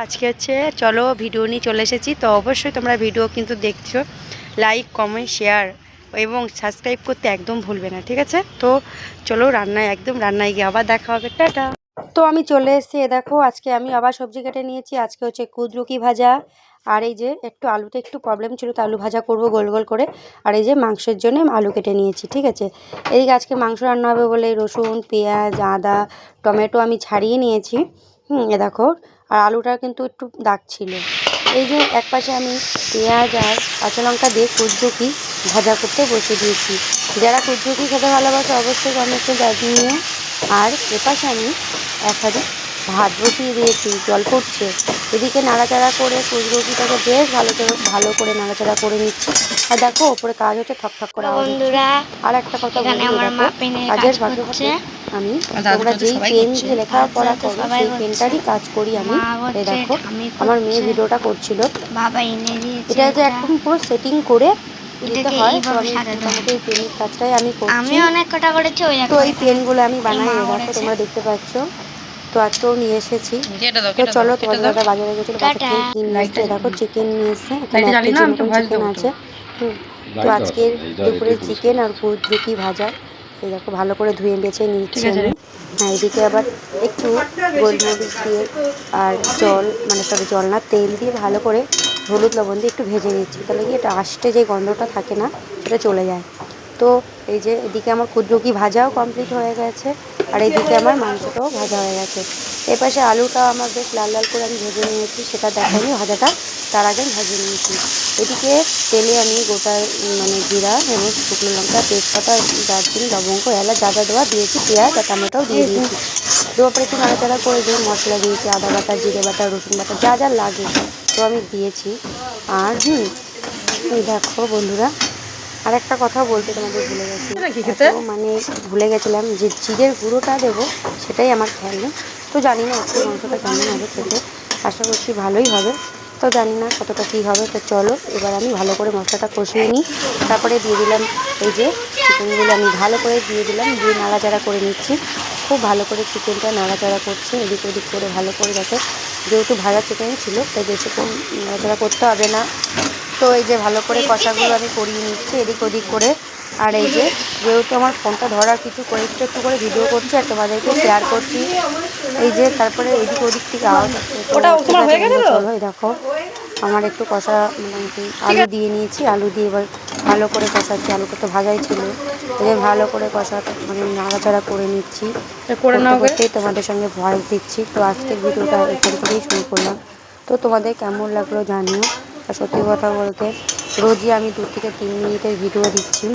আজকে হচ্ছে চলো ভিডিও নিয়ে চলে এসেছি। তো অবশ্যই তোমরা ভিডিও কিন্তু দেখছো, লাইক কমেন্ট শেয়ার এবং সাবস্ক্রাইব করতে একদম ভুলবে না, ঠিক আছে? তো চলো রান্নায় গিয়ে আবার দেখা হবে, টাটা। তো আমি চলে এসেছি, দেখো আজকে আমি আবার সবজি কেটে নিয়েছি। আজকে হচ্ছে কুদরুকি ভাজা, আর এই যে একটু আলুতে একটু প্রবলেম ছিল, তো আলু ভাজা করব গোল গোল করে। আর এই যে মাংসের জন্য আলু কেটে নিয়েছি, ঠিক আছে? এইদিকে আজকে মাংস রান্না হবে বলে রসুন পেঁয়াজ আদা টমেটো আমি ছাড়িয়ে নিয়েছি। এ দেখো, আর আলুটা কিন্তু একটু দাগ ছিল। এই যে এক পাশে আমি পেঁয়াজ আর কাঁচা লঙ্কা দিয়ে কুদরুকি ভাজা করতে বসে দিয়েছি। যারা কুদরুকি খেতে ভালোবাসে অবশ্যই কমেন্টে জানিও। আর এপাশে আমি এক হাঁড়ি ভাত বসিয়ে দিয়েছি, জল ফুটছে। এদিকে নাড়াচাড়া করে কুদরুকিটাকে বেশ ভালো করে নাড়াচাড়া করে নিচ্ছি। আর দেখো ওপরে কাজ হচ্ছে, ঠক ঠক করে আওয়াজ হচ্ছে। আর একটা কথা বলি, দেখো কাজের ফাঁকে ফাঁকে আমি তোমরা যেই পেন দিয়ে লেখাপড়া করো সেই পেনটারই কাজ করি আমি। এই দেখো আমার মেয়ে ভিডিওটা করছিল, এটা যে এখন পুরো সেটিং করে দিতে হয়। তো আমি মোটামুটি এই পেনের কাজটাই আমি করছি। তো এই পেনগুলো আমি বানাই, দেখো তোমরা দেখতে পাচ্ছ। তো আজকেও নিয়ে এসেছি। তো চলো, তোমাদের দাদা বাজারে গেছিলো, বাজার থেকে কি নিয়ে এসছে দেখো। চিকেন নিয়ে এসছে, এখানে 1 কেজির মতন চিকেন আছে। তো আজকের দুপুরে চিকেন আর কুদরুকি ভাজা। এই দেখো ভালো করে ধুয়ে বেছে নিচ্ছি আমি। হ্যাঁ, এদিকে আবার একটু গোলমরিচ দিয়ে আর জল না তেল দিয়ে ভালো করে হলুদ লবণ দিয়ে একটু ভেজে নিচ্ছি, তাহলে কি এটা আষ্টে যে গন্ধটা থাকে না সেটা চলে যায়। তো এই যে এদিকে আমার কুদরুকি ভাজাও কমপ্লিট হয়ে গেছে, আর এইদিকে আমার মাংসটাও ভাজা হয়ে গেছে। এপাশে আলুটা আমার বেশ লাল লাল করে আমি ভেজে নিয়েছি, সেটা দেখাইনি ভাজাটা, তার আগে আমি ভাজিয়ে নিয়েছি। এদিকে তেলে আমি গোটা জিরা হলুদ শুকনো লঙ্কা তেজপাতা দারচিনি লবঙ্গ এলাচ যা যা দেওয়া দিয়েছি, পেঁয়াজ আর টমেটোও দিয়ে দিয়েছি। দেওয়ার পরে একটু নাড়াচাড়া করে দিয়ে মশলা দিয়েছি, আদা বাটা জিরে বাটা রসুন বাটা যা যা লাগে তো আমি দিয়েছি। আর এই দেখো বন্ধুরা, আর একটা কথা বলতে তোমাদের ভুলে গেছি, ভুলে গেছিলাম যে জিরের গুঁড়োটা দেবো, সেটাই আমার খেয়াল নেই। তো জানি না আজকে মাংসটা কেমন হবে খেতে, আশা করছি ভালোই হবে। তো জানি না কতটা কী হবে। তো চলো এবার আমি ভালো করে মশলাটা কষিয়ে নিই, তারপরে দিয়ে দিলাম এই যে চিকেনগুলো আমি ভালো করে দিয়ে দিলাম, দিয়ে নাড়াচাড়া করে নিচ্ছি। খুব ভালো করে চিকেনটা নাড়াচাড়া করছি এদিক ওদিক করে ভালো করে, যাতে যেহেতু ভাজা চিকেন ছিল তাই বেশিক্ষণ নাড়াচাড়া করতে হবে না। তো এই যে ভালো করে কষাগুলো আমি করিয়ে নিচ্ছি এদিক ওদিক করে। আর এই যে যেহেতু আমার ফোনটা ধরার কিছু করে একটু করে ভিডিও করছি আর তোমাদেরকে শেয়ার করছি, এই যে তারপরে এদিক ওদিক থেকে আওয়াজ হচ্ছে। চলো এই দেখো আমার একটু কষা মোটামুটি আলু দিয়ে নিয়েছি, আলু দিয়ে এবার ভালো করে কষাচ্ছি। আলুটা তো ভাজাই ছিল, এবার ভালো করে নাড়াচাড়া করে নিচ্ছি। করতেই তোমাদের সঙ্গে ভয়েস দিচ্ছি। তো আজকের ভিডিওটা এখান থেকেই শুরু করলাম। তো তোমাদের কেমন লাগলো জানিও। আর সত্যি কথা বলতে রোজই আমি 2 থেকে 3 মিনিটের ভিডিও দিচ্ছি।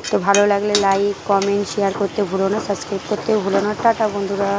তো ভালো লাগলে লাইক কমেন্ট শেয়ার করতে ভুলো না, সাবস্ক্রাইব করতেও ভুলো না। টাটা বন্ধুরা।